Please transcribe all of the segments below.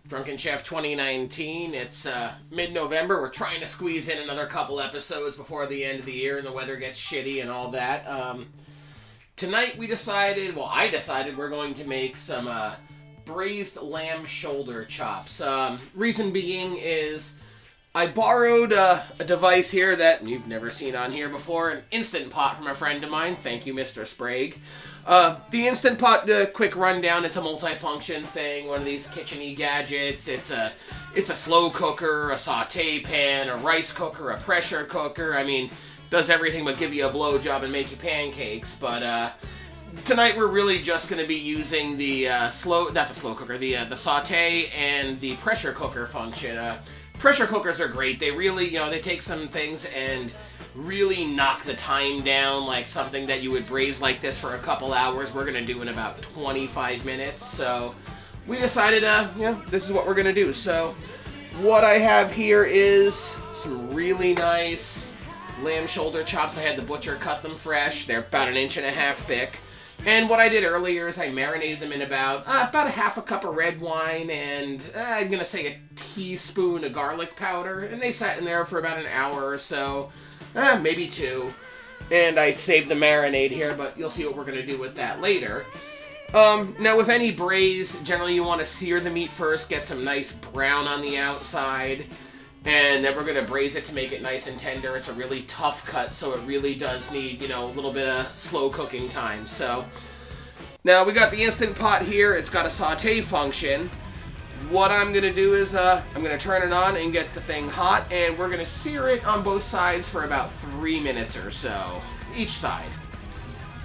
Drunken Chef 2019. It's mid-November. We're trying to squeeze in another couple episodes before the end of the year and the weather gets shitty and all that. Tonight I decided we're going to make some braised lamb shoulder chops. Reason being is I borrowed a device here that you've never seen on here before, an Instant Pot from a friend of mine. Thank you, Mr. Sprague. The Instant Pot, quick rundown, it's a multifunction thing, one of these kitchen-y gadgets. It's a slow cooker, a saute pan, a rice cooker, a pressure cooker. I mean, does everything but give you a blowjob and make you pancakes. But tonight we're really just going to be using the the saute and the pressure cooker function. Pressure cookers are great. They really, they take some things and really knock the time down, like something that you would braise like this for a couple hours, we're going to do in about 25 minutes. So we decided, this is what we're going to do. So what I have here is some really nice lamb shoulder chops. I had the butcher cut them fresh. They're about 1.5 inches thick. And what I did earlier is I marinated them in about a half a cup of red wine and I'm going to say a teaspoon of garlic powder. And they sat in there for about an hour or so. Maybe 2. And I saved the marinade here, but you'll see what we're going to do with that later. Now, with any braise, generally you want to sear the meat first, get some nice brown on the outside, and then we're going to braise it to make it nice and tender. It's a really tough cut, so it really does need, a little bit of slow cooking time. So, now we got the Instant Pot here. It's got a saute function. What I'm going to do is I'm going to turn it on and get the thing hot, and we're going to sear it on both sides for about 3 minutes or so, each side.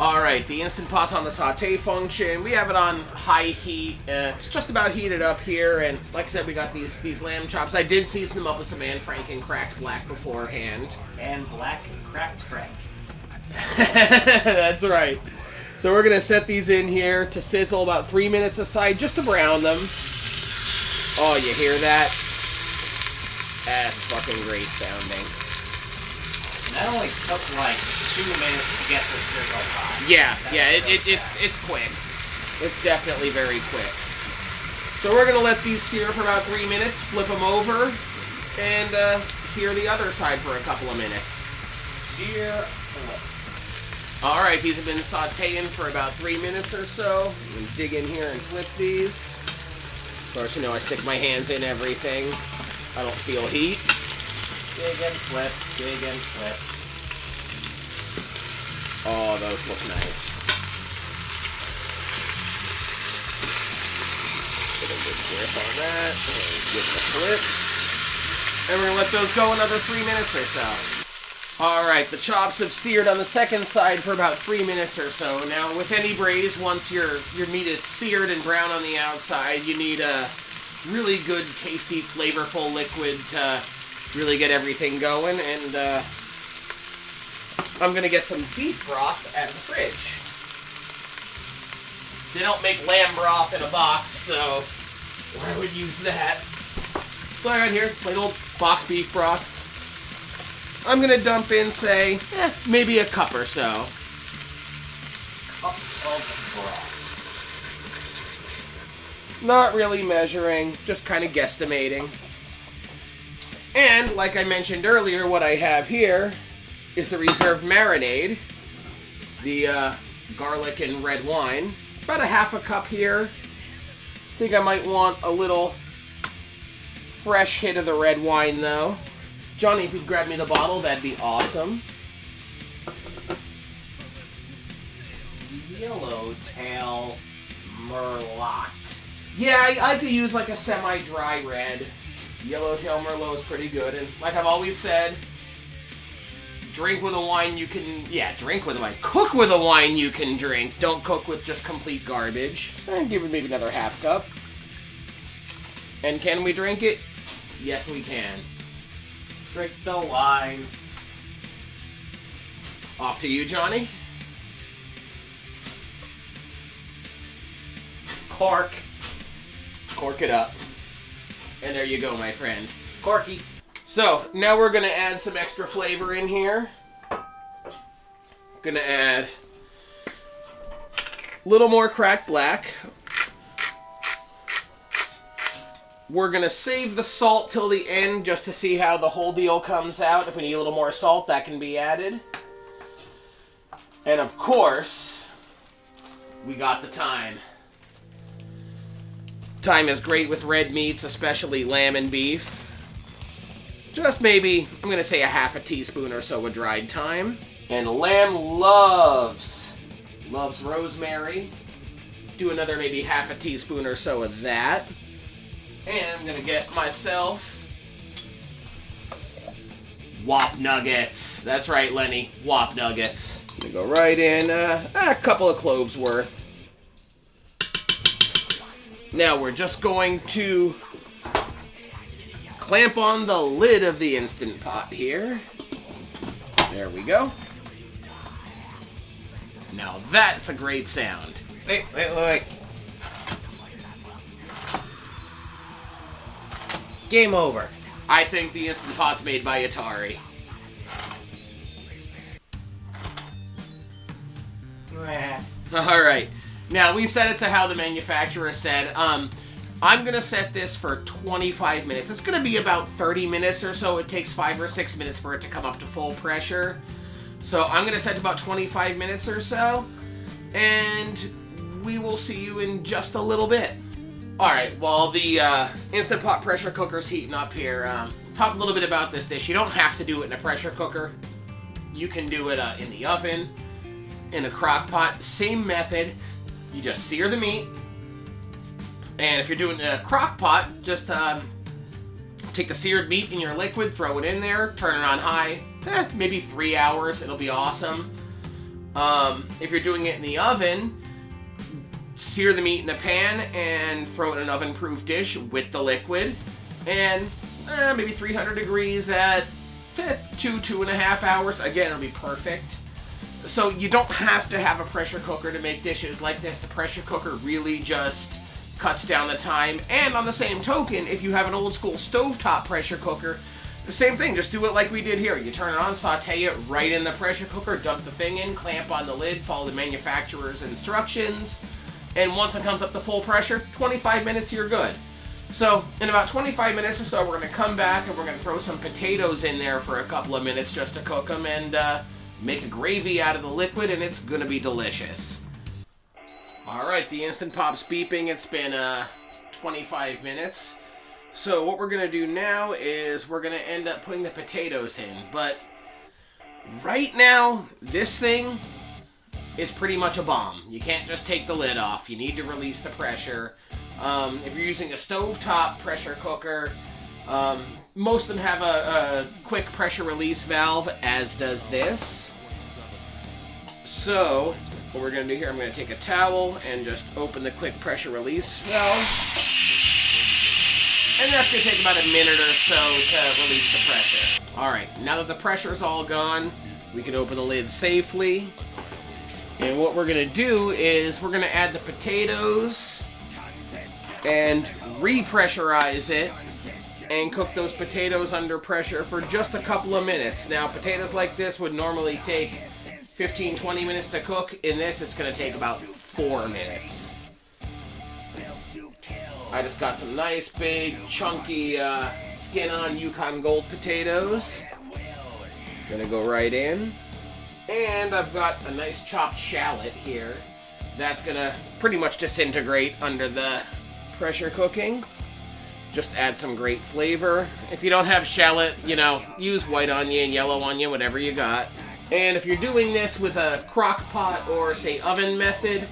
Alright, the Instant Pot's on the saute function. We have it on high heat. It's just about heated up here, and like I said, we got these lamb chops. I did season them up with some Anne Frank and cracked black beforehand. And black cracked Frank. That's right. So we're going to set these in here to sizzle about 3 minutes aside, just to brown them. Oh, you hear that? That's fucking great sounding. That only took like 2 minutes to get the sizzle hot. Yeah, it's quick. It's definitely very quick. So we're gonna let these sear for about 3 minutes, flip them over, and sear the other side for a couple of minutes. Sear, flip. Alright, these have been sauteing for about 3 minutes or so. I'm gonna dig in here and flip these. Of course, I stick my hands in everything. I don't feel heat. Dig and flip, dig and flip. Oh, those look nice. Get a good grip on that, and give it a flip. And we're going to let those go another 3 minutes or so. Alright, the chops have seared on the second side for about 3 minutes or so. Now, with any braise, once your meat is seared and brown on the outside, you need a really good, tasty, flavorful liquid to really get everything going. And I'm going to get some beef broth out of the fridge. They don't make lamb broth in a box, so I would use that. So I got here, plain old box beef broth. I'm going to dump in, say, maybe a cup or so. Cup of broth. Not really measuring, just kind of guesstimating. And, like I mentioned earlier, what I have here is the reserved marinade. The garlic and red wine. About a half a cup here. I think I might want a little fresh hit of the red wine, though. Johnny, if you'd grab me the bottle, that'd be awesome. Yellowtail Merlot. Yeah, I like to use like a semi-dry red. Yellowtail Merlot is pretty good, and like I've always said, drink with a wine you can... Yeah, drink with a wine. Cook with a wine you can drink. Don't cook with just complete garbage. So give it maybe another half cup. And can we drink it? Yes, we can. Drink the wine. Off to you, Johnny. Cork. Cork it up. And there you go, my friend. Corky. So, now we're going to add some extra flavor in here. Going to add a little more cracked black. We're going to save the salt till the end just to see how the whole deal comes out. If we need a little more salt, that can be added. And of course, we got the thyme. Thyme is great with red meats, especially lamb and beef. Just maybe, I'm going to say a half a teaspoon or so of dried thyme. And lamb loves rosemary. Do another maybe half a teaspoon or so of that. And I'm going to get myself Whop Nuggets. That's right, Lenny. Whop Nuggets. I'm going to go right in a couple of cloves worth. Now we're just going to clamp on the lid of the Instant Pot here. There we go. Now that's a great sound. Wait. Game over. I think the Instant Pot's made by Atari. Alright. Now, we set it to how the manufacturer said. I'm going to set this for 25 minutes. It's going to be about 30 minutes or so. It takes 5 or 6 minutes for it to come up to full pressure. So I'm going to set to about 25 minutes or so. And we will see you in just a little bit. Alright, while the Instant Pot pressure cooker's heating up here, talk a little bit about this dish. You don't have to do it in a pressure cooker. You can do it in the oven, in a crock pot. Same method. You just sear the meat, and if you're doing a crock pot, just take the seared meat in your liquid, throw it in there, turn it on high, maybe 3 hours, it'll be awesome. If you're doing it in the oven, sear the meat in a pan and throw it in an oven-proof dish with the liquid, and maybe 300 degrees at 2.5 hours. Again, it'll be perfect. So you don't have to have a pressure cooker to make dishes like this. The pressure cooker really just cuts down the time. And on the same token, if you have an old school stovetop pressure cooker, the same thing. Just do it like we did here. You turn it on, saute it right in the pressure cooker, dump the thing in, clamp on the lid, follow the manufacturer's instructions. And once it comes up to full pressure, 25 minutes, you're good. So in about 25 minutes or so, we're going to come back and we're going to throw some potatoes in there for a couple of minutes just to cook them and make a gravy out of the liquid, and it's gonna be delicious. Alright, the Instant Pot's beeping. It's been 25 minutes. So what we're gonna do now is we're gonna end up putting the potatoes in. But right now, this thing is pretty much a bomb. You can't just take the lid off. You need to release the pressure. If you're using a stovetop pressure cooker, most of them have a quick pressure release valve, as does this. So, what we're going to do here, I'm going to take a towel and just open the quick pressure release valve. And that's going to take about a minute or so to release the pressure. Alright, now that the pressure's all gone, we can open the lid safely. And what we're going to do is we're going to add the potatoes and repressurize it and cook those potatoes under pressure for just a couple of minutes. Now, potatoes like this would normally take 15-20 minutes to cook. In this, it's going to take about 4 minutes. I just got some nice, big, chunky, skin-on Yukon Gold potatoes. Gonna go right in. And I've got a nice chopped shallot here. That's gonna pretty much disintegrate under the pressure cooking. Just add some great flavor. If you don't have shallot, use white onion, yellow onion, whatever you got. And if you're doing this with a crock pot or, say, oven method,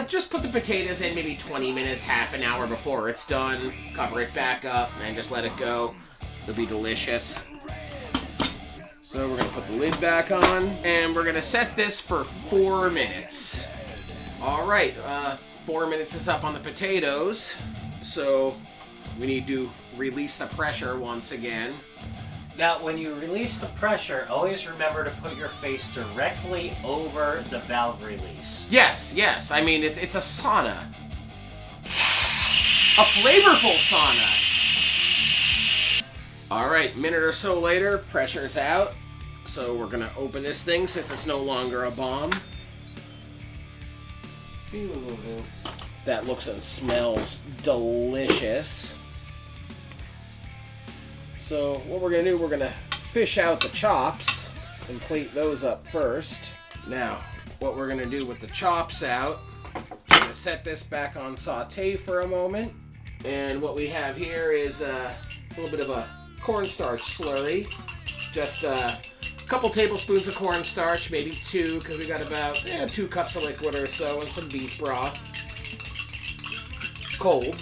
just put the potatoes in maybe 20 minutes, half an hour before it's done. Cover it back up and just let it go. It'll be delicious. So we're gonna put the lid back on, and we're gonna set this for 4 minutes. All right, 4 minutes is up on the potatoes, so we need to release the pressure once again. Now, when you release the pressure, always remember to put your face directly over the valve release. Yes, yes. I mean, it's a sauna. A flavorful sauna. All right, minute or so later, pressure's out. So we're gonna open this thing since it's no longer a bomb. That looks and smells delicious. So what we're gonna do, we're gonna fish out the chops and plate those up first. Now, what we're gonna do with the chops out, we're gonna set this back on saute for a moment. And what we have here is a little bit of a cornstarch slurry. Just a couple tablespoons of cornstarch, maybe 2, because we got about 2 cups of liquid or so, and some beef broth. Cold.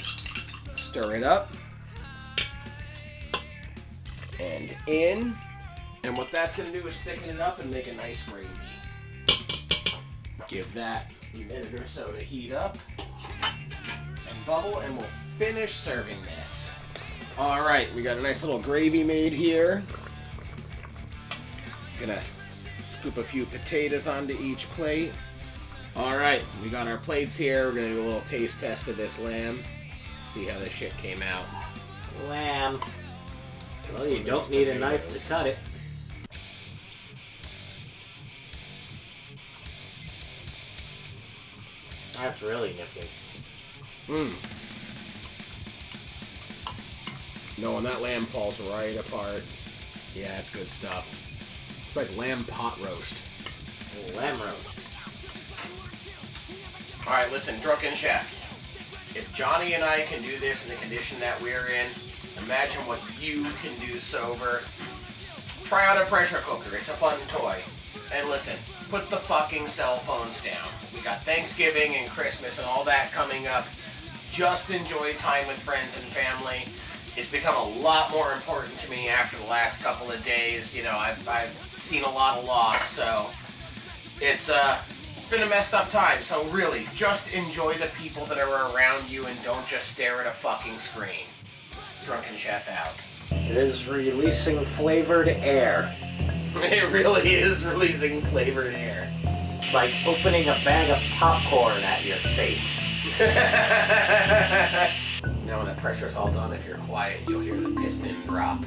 Stir it up. And in. And what that's going to do is thicken it up and make a nice gravy. Give that a minute or so to heat up and bubble, and we'll finish serving this. All right, we got a nice little gravy made here. Gonna scoop a few potatoes onto each plate. All right, we got our plates here. We're gonna do a little taste test of this lamb. See how this shit came out. Lamb. Well, you don't need a knife to cut it. That's really nifty. Mmm. No, and that lamb falls right apart. Yeah, it's good stuff. It's like lamb pot roast. Lamb roast. All right, listen, Drunken Chef. If Johnny and I can do this in the condition that we're in, imagine what you can do sober. Try out a pressure cooker. It's a fun toy. And listen, put the fucking cell phones down. We got Thanksgiving and Christmas and all that coming up. Just enjoy time with friends and family. It's become a lot more important to me after the last couple of days. You know, I've seen a lot of loss, so it's been a messed up time. So really, just enjoy the people that are around you and don't just stare at a fucking screen. Drunken Chef out. It is releasing flavored air. It really is releasing flavored air. Like opening a bag of popcorn at your face. Now when that pressure's all done, if you're quiet, you'll hear the piston drop.